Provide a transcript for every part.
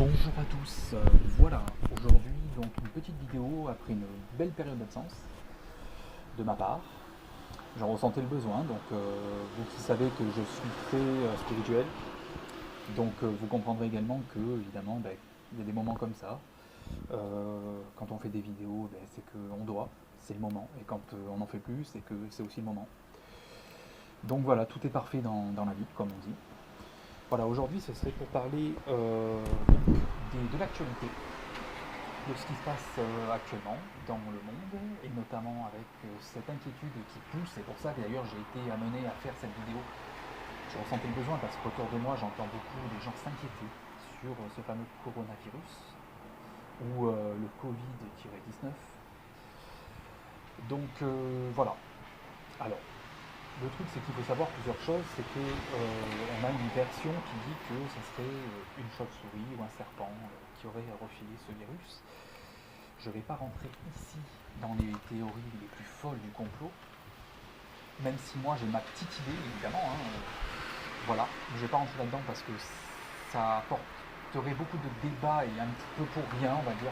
Bonjour à tous, voilà, aujourd'hui donc une petite vidéo après une belle période d'absence de ma part. J'en ressentais le besoin, donc vous qui savez que je suis très spirituel, donc vous comprendrez également que évidemment il y a des moments comme ça. Quand on fait des vidéos, c'est qu'on doit, c'est le moment, et quand on n'en fait plus, c'est que c'est aussi le moment. Donc voilà, tout est parfait dans la vie, comme on dit. Voilà, aujourd'hui ce serait pour parler de l'actualité, de ce qui se passe actuellement dans le monde, et notamment avec cette inquiétude qui pousse. C'est pour ça que d'ailleurs j'ai été amené à faire cette vidéo. Je ressentais le besoin parce qu'autour de moi j'entends beaucoup de gens s'inquiéter sur ce fameux coronavirus ou le Covid-19. Donc voilà. Alors, le truc c'est qu'il faut savoir plusieurs choses. C'est que on a une version qui dit que ce serait une chauve-souris ou un serpent qui aurait refilé ce virus. Je ne vais pas rentrer ici dans les théories les plus folles du complot, même si moi j'ai ma petite idée, évidemment. Voilà, je ne vais pas rentrer là-dedans parce que ça apporterait beaucoup de débats et un petit peu pour rien, on va dire.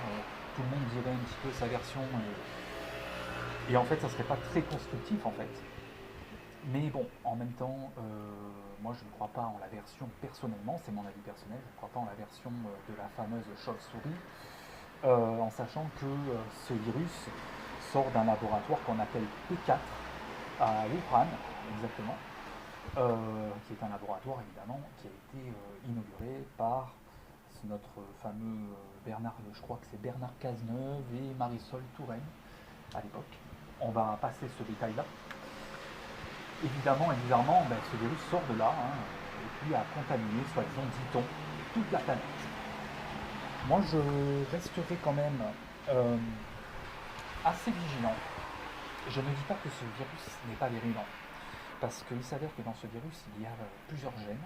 Tout le monde dirait un petit peu sa version et en fait, ça ne serait pas très constructif en fait. Mais bon, en même temps, moi je ne crois pas en la version personnellement, c'est mon avis personnel, je ne crois pas en la version de la fameuse chauve-souris. En sachant que ce virus sort d'un laboratoire qu'on appelle P4 à Wuhan, exactement, qui est un laboratoire évidemment qui a été inauguré par notre fameux Bernard, je crois que c'est Bernard Cazeneuve et Marisol Touraine à l'époque. On va passer ce détail-là. Évidemment et bizarrement, ce virus sort de là et puis a contaminé, soi-disant, dit-on, toute la planète. Moi, je resterai quand même assez vigilant. Je ne dis pas que ce virus n'est pas virulent, parce qu'il s'avère que dans ce virus, il y a plusieurs gènes,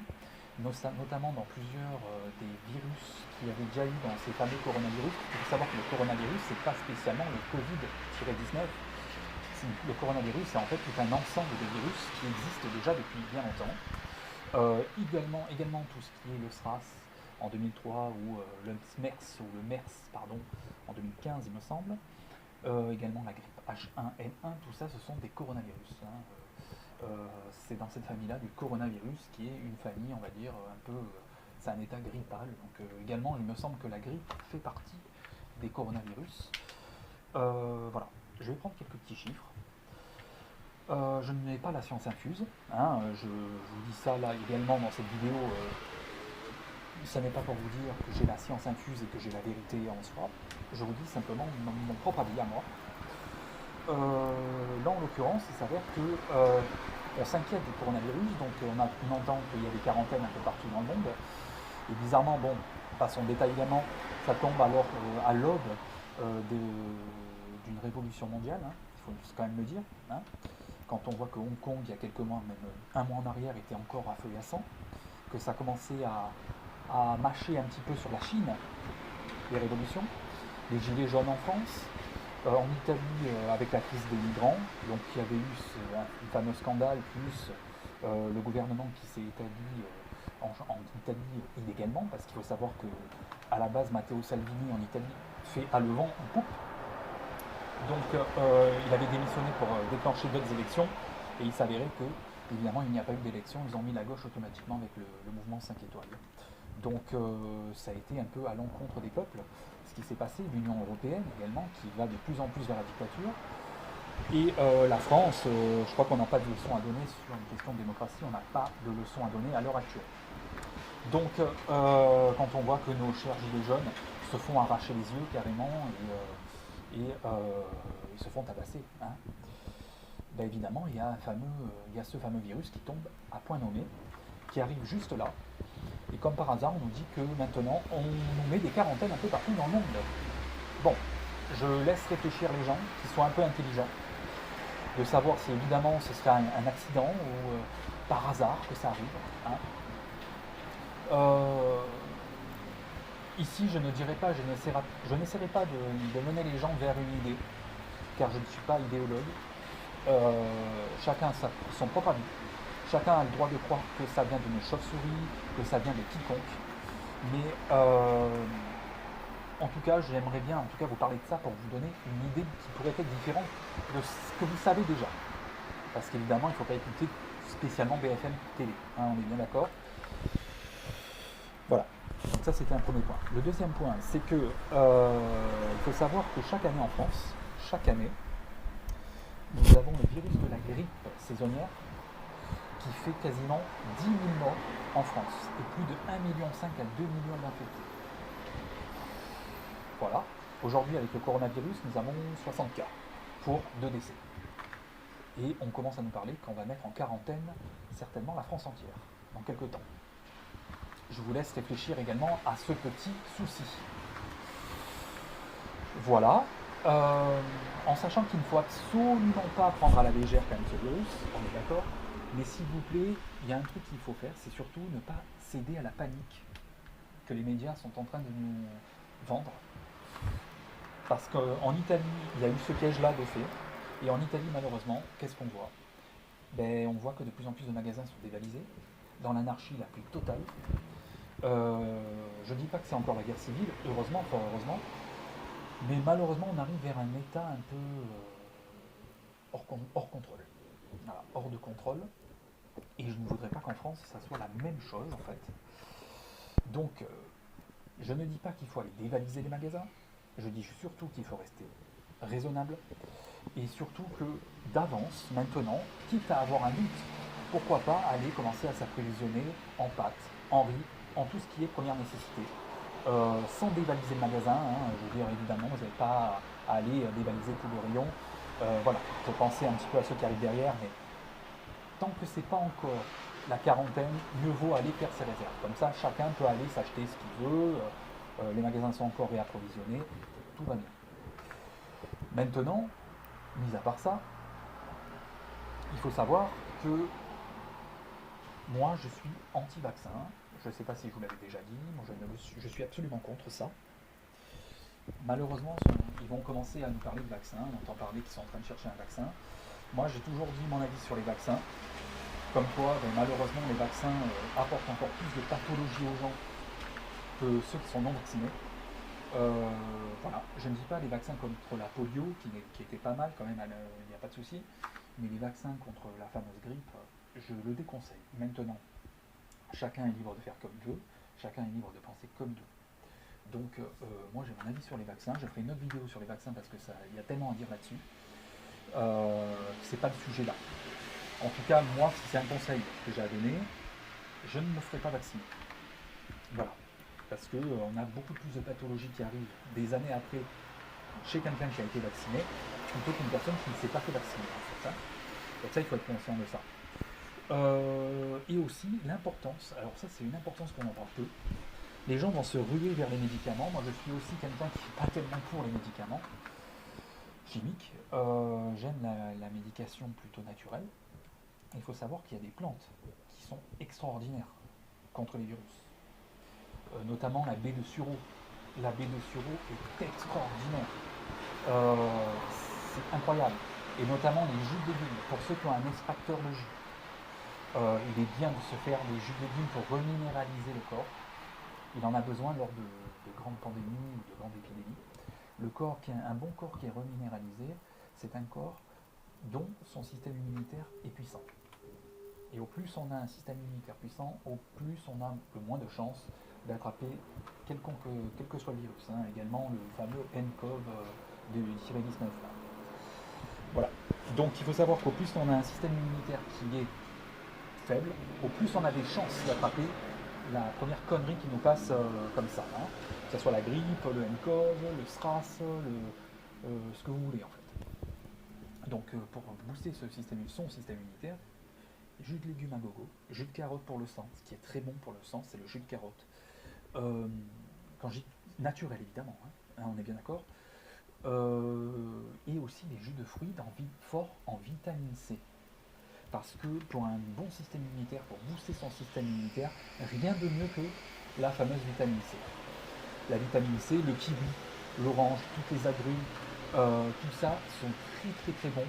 notamment dans plusieurs des virus qu'il y avait déjà eu dans ces fameux coronavirus. Il faut savoir que le coronavirus, c'est pas spécialement le Covid-19. Le coronavirus, c'est en fait tout un ensemble de virus qui existent déjà depuis bien longtemps. Également tout ce qui est le SRAS en 2003 ou le MERS pardon, en 2015 il me semble. Également la grippe H1N1, tout ça ce sont des coronavirus. C'est dans cette famille-là du coronavirus qui est une famille, on va dire, un peu, c'est un état grippal. Donc également il me semble que la grippe fait partie des coronavirus. Voilà, je vais prendre quelques petits chiffres. Je n'ai pas la science infuse, je vous dis ça là également dans cette vidéo, ça n'est pas pour vous dire que j'ai la science infuse et que j'ai la vérité en soi, je vous dis simplement mon propre avis à moi. Là en l'occurrence, il s'avère que on s'inquiète du coronavirus, donc on entend qu'il y a des quarantaines un peu partout dans le monde, et bizarrement, bon, passons en détail également, ça tombe alors à l'aube d'une révolution mondiale, il faut quand même le dire. Quand on voit que Hong Kong, il y a quelques mois, même un mois en arrière, était encore à feu et à sang, que ça commençait à mâcher un petit peu sur la Chine, les révolutions, les gilets jaunes en France, en Italie avec la crise des migrants, donc il y avait eu un fameux scandale, plus le gouvernement qui s'est établi en Italie illégalement, parce qu'il faut savoir que à la base Matteo Salvini en Italie fait à le vent en poupe. Donc il avait démissionné pour déclencher d'autres élections et il s'avérait que, évidemment, il n'y a pas eu d'élection, ils ont mis la gauche automatiquement avec le mouvement 5 étoiles. Donc ça a été un peu à l'encontre des peuples, ce qui s'est passé, l'Union européenne également, qui va de plus en plus vers la dictature. Et la France, je crois qu'on n'a pas de leçon à donner sur une question de démocratie, on n'a pas de leçon à donner à l'heure actuelle. Donc quand on voit que nos chers gilets jaunes se font arracher les yeux carrément et ils se font tabasser. Évidemment, il y a ce fameux virus qui tombe à point nommé, qui arrive juste là, et comme par hasard, on nous dit que maintenant, on nous met des quarantaines un peu partout dans le monde. Bon, je laisse réfléchir les gens qui sont un peu intelligents, de savoir si évidemment ce serait un accident ou par hasard que ça arrive. Ici, je ne dirai pas, je n'essaierai pas de mener les gens vers une idée, car je ne suis pas idéologue. Chacun a son propre avis. Chacun a le droit de croire que ça vient d'une chauve-souris, que ça vient de quiconque. Mais en tout cas, j'aimerais bien en tout cas vous parler de ça pour vous donner une idée qui pourrait être différente de ce que vous savez déjà. Parce qu'évidemment, il ne faut pas écouter spécialement BFM TV, hein, on est bien d'accord. Voilà, donc ça c'était un premier point. Le deuxième point, c'est que il faut savoir que chaque année en France, chaque année, nous avons le virus de la grippe saisonnière qui fait quasiment 10 000 morts en France et plus de 1,5 million à 2 millions d'infectés. Voilà. Aujourd'hui, avec le coronavirus, nous avons 60 cas pour 2 décès. Et on commence à nous parler qu'on va mettre en quarantaine certainement la France entière dans quelques temps. Je vous laisse réfléchir également à ce petit souci. Voilà. En sachant qu'il ne faut absolument pas prendre à la légère quand même ce virus, on est d'accord. Mais s'il vous plaît, il y a un truc qu'il faut faire, c'est surtout ne pas céder à la panique que les médias sont en train de nous vendre. Parce qu'en Italie, il y a eu ce piège-là de fait. Et en Italie, malheureusement, qu'est-ce qu'on voit? On voit que de plus en plus de magasins sont dévalisés, dans l'anarchie la plus totale. Je ne dis pas que c'est encore la guerre civile, heureusement, fort heureusement, mais malheureusement, on arrive vers un état un peu hors contrôle. Voilà, hors de contrôle. Et je ne voudrais pas qu'en France, ça soit la même chose, en fait. Donc, je ne dis pas qu'il faut aller dévaliser les magasins, je dis surtout qu'il faut rester raisonnable, et surtout que d'avance, maintenant, quitte à avoir un doute, pourquoi pas aller commencer à s'approvisionner en pâtes, en riz, en tout ce qui est première nécessité, sans dévaliser le magasin, hein. Je veux dire, évidemment, vous n'avez pas à aller dévaliser tout le rayon. Voilà, il faut penser un petit peu à ceux qui arrivent derrière, mais tant que c'est pas encore la quarantaine, mieux vaut aller faire ses réserves. Comme ça, chacun peut aller s'acheter ce qu'il veut, les magasins sont encore réapprovisionnés, tout va bien. Maintenant, mis à part ça, il faut savoir que moi, je suis anti-vaccin. Je ne sais pas si je vous l'avais déjà dit, moi je suis absolument contre ça. Malheureusement, ils vont commencer à nous parler de vaccins, on entend parler qu'ils sont en train de chercher un vaccin. Moi, j'ai toujours dit mon avis sur les vaccins. Comme quoi, malheureusement, les vaccins apportent encore plus de pathologies aux gens que ceux qui sont non vaccinés. Voilà, je ne dis pas les vaccins contre la polio, qui était pas mal quand même, il n'y a pas de souci, mais les vaccins contre la fameuse grippe, je le déconseille. Maintenant, chacun est libre de faire comme il veut, chacun est libre de penser comme il veut. Donc, moi j'ai mon avis sur les vaccins, je ferai une autre vidéo sur les vaccins parce que il y a tellement à dire là-dessus. C'est pas le sujet là. En tout cas, moi, si c'est un conseil que j'ai à donner, je ne me ferai pas vacciner. Voilà. Parce qu'on a beaucoup plus de pathologies qui arrivent des années après chez quelqu'un qui a été vacciné, plutôt qu'une personne qui ne s'est pas fait vacciner. En fait, hein. Donc ça, il faut être conscient de ça. Et aussi l'importance, alors ça c'est une importance qu'on en parle peu, les gens vont se ruer vers les médicaments. Moi je suis aussi quelqu'un qui n'est pas tellement pour les médicaments chimiques. J'aime la médication plutôt naturelle. Il faut savoir qu'il y a des plantes qui sont extraordinaires contre les virus. Notamment la baie de sureau. La baie de sureau est extraordinaire. C'est incroyable. Et notamment les jus de légumes. Pour ceux qui ont un extracteur de jus, il est bien de se faire des jus de légumes pour reminéraliser le corps. Il en a besoin lors de grandes pandémies ou de grandes épidémies. Un bon corps qui est reminéralisé, c'est un corps dont son système immunitaire est puissant. Et au plus on a un système immunitaire puissant, au plus on a le moins de chances d'attraper quel que soit le virus. Hein. Également le fameux nCoV de 19. Voilà. Donc il faut savoir qu'au plus on a un système immunitaire qui est faible, au plus on a des chances d'attraper la première connerie qui nous passe comme ça. Hein. Que ce soit la grippe, le nCoV, le SRAS, ce que vous voulez en fait. Donc pour booster son système immunitaire, jus de légumes à gogo, jus de carotte pour le sang, ce qui est très bon pour le sang, c'est le jus de carotte. Quand je dis naturel évidemment, hein, on est bien d'accord. Et aussi des jus de fruits forts en vitamine C. Parce que pour un bon système immunitaire, pour booster son système immunitaire, rien de mieux que la fameuse vitamine C. La vitamine C, le kiwi, l'orange, toutes les agrumes, tout ça sont très très bons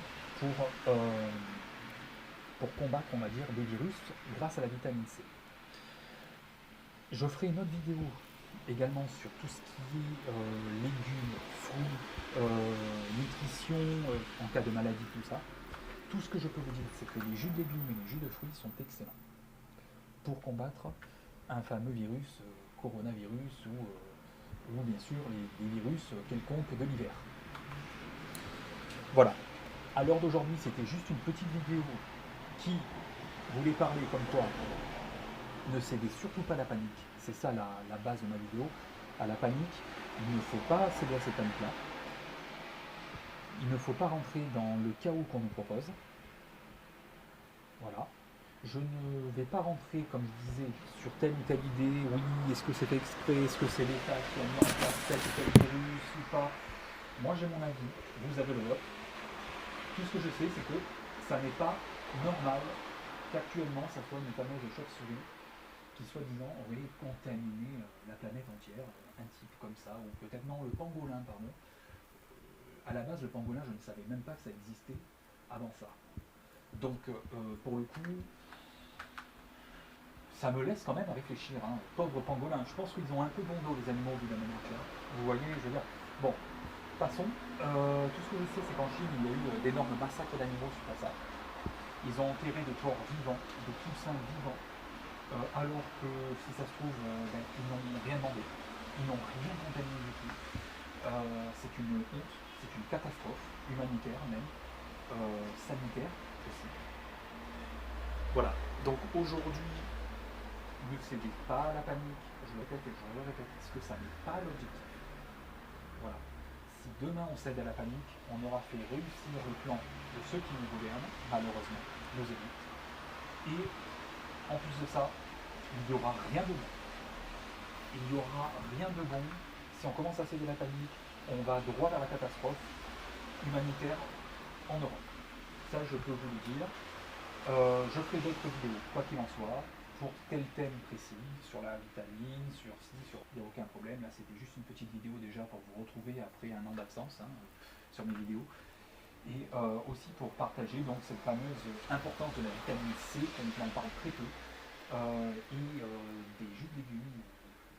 pour combattre, on va dire, des virus grâce à la vitamine C. Je ferai une autre vidéo également sur tout ce qui est légumes, fruits, nutrition, en cas de maladie, tout ça. Tout ce que je peux vous dire, c'est que les jus de légumes et les jus de fruits sont excellents pour combattre un fameux virus, coronavirus ou bien sûr les virus quelconques de l'hiver. Voilà. À l'heure d'aujourd'hui, c'était juste une petite vidéo qui voulait parler comme quoi ne cédez surtout pas à la panique. C'est ça la base de ma vidéo. À la panique, il ne faut pas céder à cette panique-là. Il ne faut pas rentrer dans le chaos qu'on nous propose. Voilà. Je ne vais pas rentrer, comme je disais, sur telle ou telle idée. Oui, est-ce que c'est fait exprès? Est-ce que c'est l'État qui a mis en place tel ou tel virus ou pas? Moi, j'ai mon avis. Vous avez le vôtre. Tout ce que je sais, c'est que ça n'est pas normal qu'actuellement, ça soit une fameuse chauve-souris qui, soi-disant, aurait contaminé la planète entière. Un type comme ça, ou peut-être non, le pangolin, pardon. À la base, le pangolin, je ne savais même pas que ça existait avant ça. Donc, pour le coup, ça me laisse quand même à réfléchir. Hein. Pauvre pangolin, je pense qu'ils ont un peu bon dos, les animaux, du même manière. Vous voyez, je veux dire. Bon, passons. Tout ce que je sais, c'est qu'en Chine, il y a eu d'énormes massacres d'animaux suite à ça. Ils ont enterré de porcs vivants, de poussins vivants, alors que, si ça se trouve, ils n'ont rien demandé. Ils n'ont rien contaminé du tout. C'est une honte, c'est une catastrophe humanitaire même, sanitaire aussi. Voilà. Donc aujourd'hui, ne cédez pas à la panique, je le répète et je le répète, parce que ça n'est pas l'objectif. Voilà. Si demain on cède à la panique, on aura fait réussir le plan de ceux qui nous gouvernent, malheureusement, nos élites. Et en plus de ça, il n'y aura rien de bon. Il n'y aura rien de bon. Si on commence à céder à la panique, on va droit vers la catastrophe humanitaire en Europe. Ça, je peux vous le dire. Je ferai d'autres vidéos, quoi qu'il en soit, pour tel thème précis, sur la vitamine, sur ci, sur... Il n'y a aucun problème, là c'était juste une petite vidéo déjà pour vous retrouver après un an d'absence sur mes vidéos. Et aussi pour partager donc cette fameuse importance de la vitamine C, comme on en parle très peu, et des jus de légumes,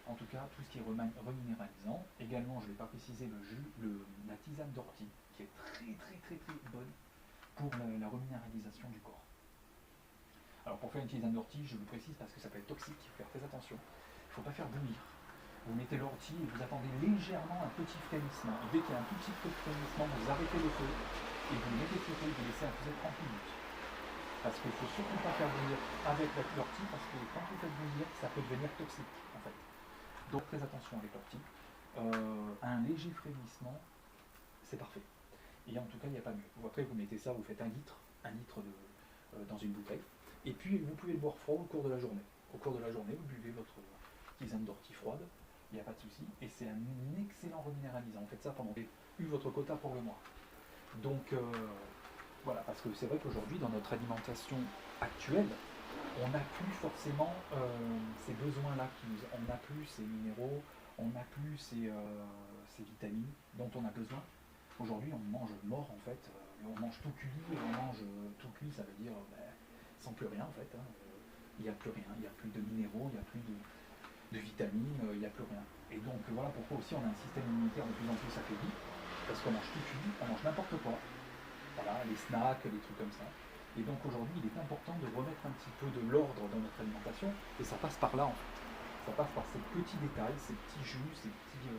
en tout cas tout ce qui est reminéralisant. Également, je ne vais pas préciser la tisane d'ortie, qui est très bonne pour la reminéralisation du corps. Alors pour faire une tisane d'ortie, je le précise parce que ça peut être toxique, il faut faire très attention. Il ne faut pas faire bouillir. Vous mettez l'ortie et vous attendez légèrement un petit frémissement. Et dès qu'il y a un tout petit peu de frémissement, vous arrêtez le feu et vous le mettez de côté et vous laissez infuser 30 minutes. Parce qu'il ne faut surtout pas faire bouillir avec l'ortie, parce que quand vous faites bouillir, ça peut devenir toxique en fait. Donc très attention avec l'ortie. Un léger frémissement, c'est parfait. Et en tout cas, il n'y a pas mieux. Après, vous mettez ça, vous faites un litre dans une bouteille. Et puis, vous pouvez le boire froid au cours de la journée. Au cours de la journée, vous buvez votre tisane d'ortie froide, il n'y a pas de souci. Et c'est un excellent reminéralisant. Vous faites ça pendant que vous avez eu votre quota pour le mois. Donc, voilà, parce que c'est vrai qu'aujourd'hui, dans notre alimentation actuelle, on n'a plus forcément ces besoins-là. On n'a plus ces minéraux, on n'a plus ces vitamines dont on a besoin. Aujourd'hui, on mange mort en fait. On mange tout cuit, tout cuit, ça veut dire sans plus rien en fait. Il n'y a plus rien, il n'y a plus de minéraux, il n'y a plus de vitamines, il n'y a plus rien. Et donc voilà pourquoi aussi on a un système immunitaire de plus en plus affaibli, parce qu'on mange tout cuit, on mange n'importe quoi. Voilà, les snacks, les trucs comme ça. Et donc aujourd'hui, il est important de remettre un petit peu de l'ordre dans notre alimentation, et ça passe par là en fait. Ça passe par ces petits détails, ces petits jus, ces petits...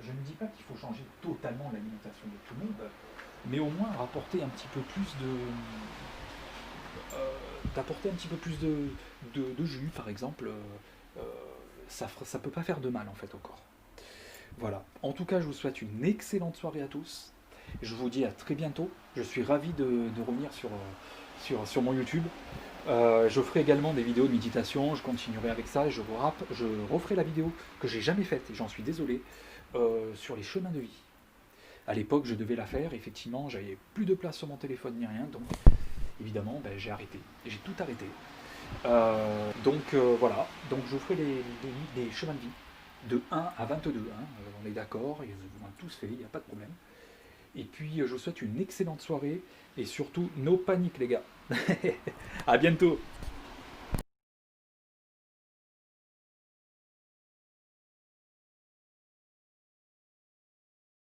je ne dis pas qu'il faut changer totalement l'alimentation de tout le monde, mais au moins rapporter un petit peu plus d'apporter un petit peu plus de jus, par exemple, ça peut pas faire de mal en fait au corps. Voilà. En tout cas, je vous souhaite une excellente soirée à tous. Je vous dis à très bientôt. Je suis ravi de revenir sur mon YouTube. Je ferai également des vidéos de méditation. Je continuerai avec ça. Je referai la vidéo que j'ai jamais faite, et j'en suis désolé, sur les chemins de vie. À l'époque, je devais la faire. Effectivement, j'avais plus de place sur mon téléphone ni rien, donc évidemment, j'ai arrêté. J'ai tout arrêté. Voilà. Donc je ferai les chemins de vie de 1 à 22. Hein. On est d'accord, ils ont tous fait, il n'y a pas de problème. Et puis, je vous souhaite une excellente soirée et surtout, no panique, les gars. À bientôt.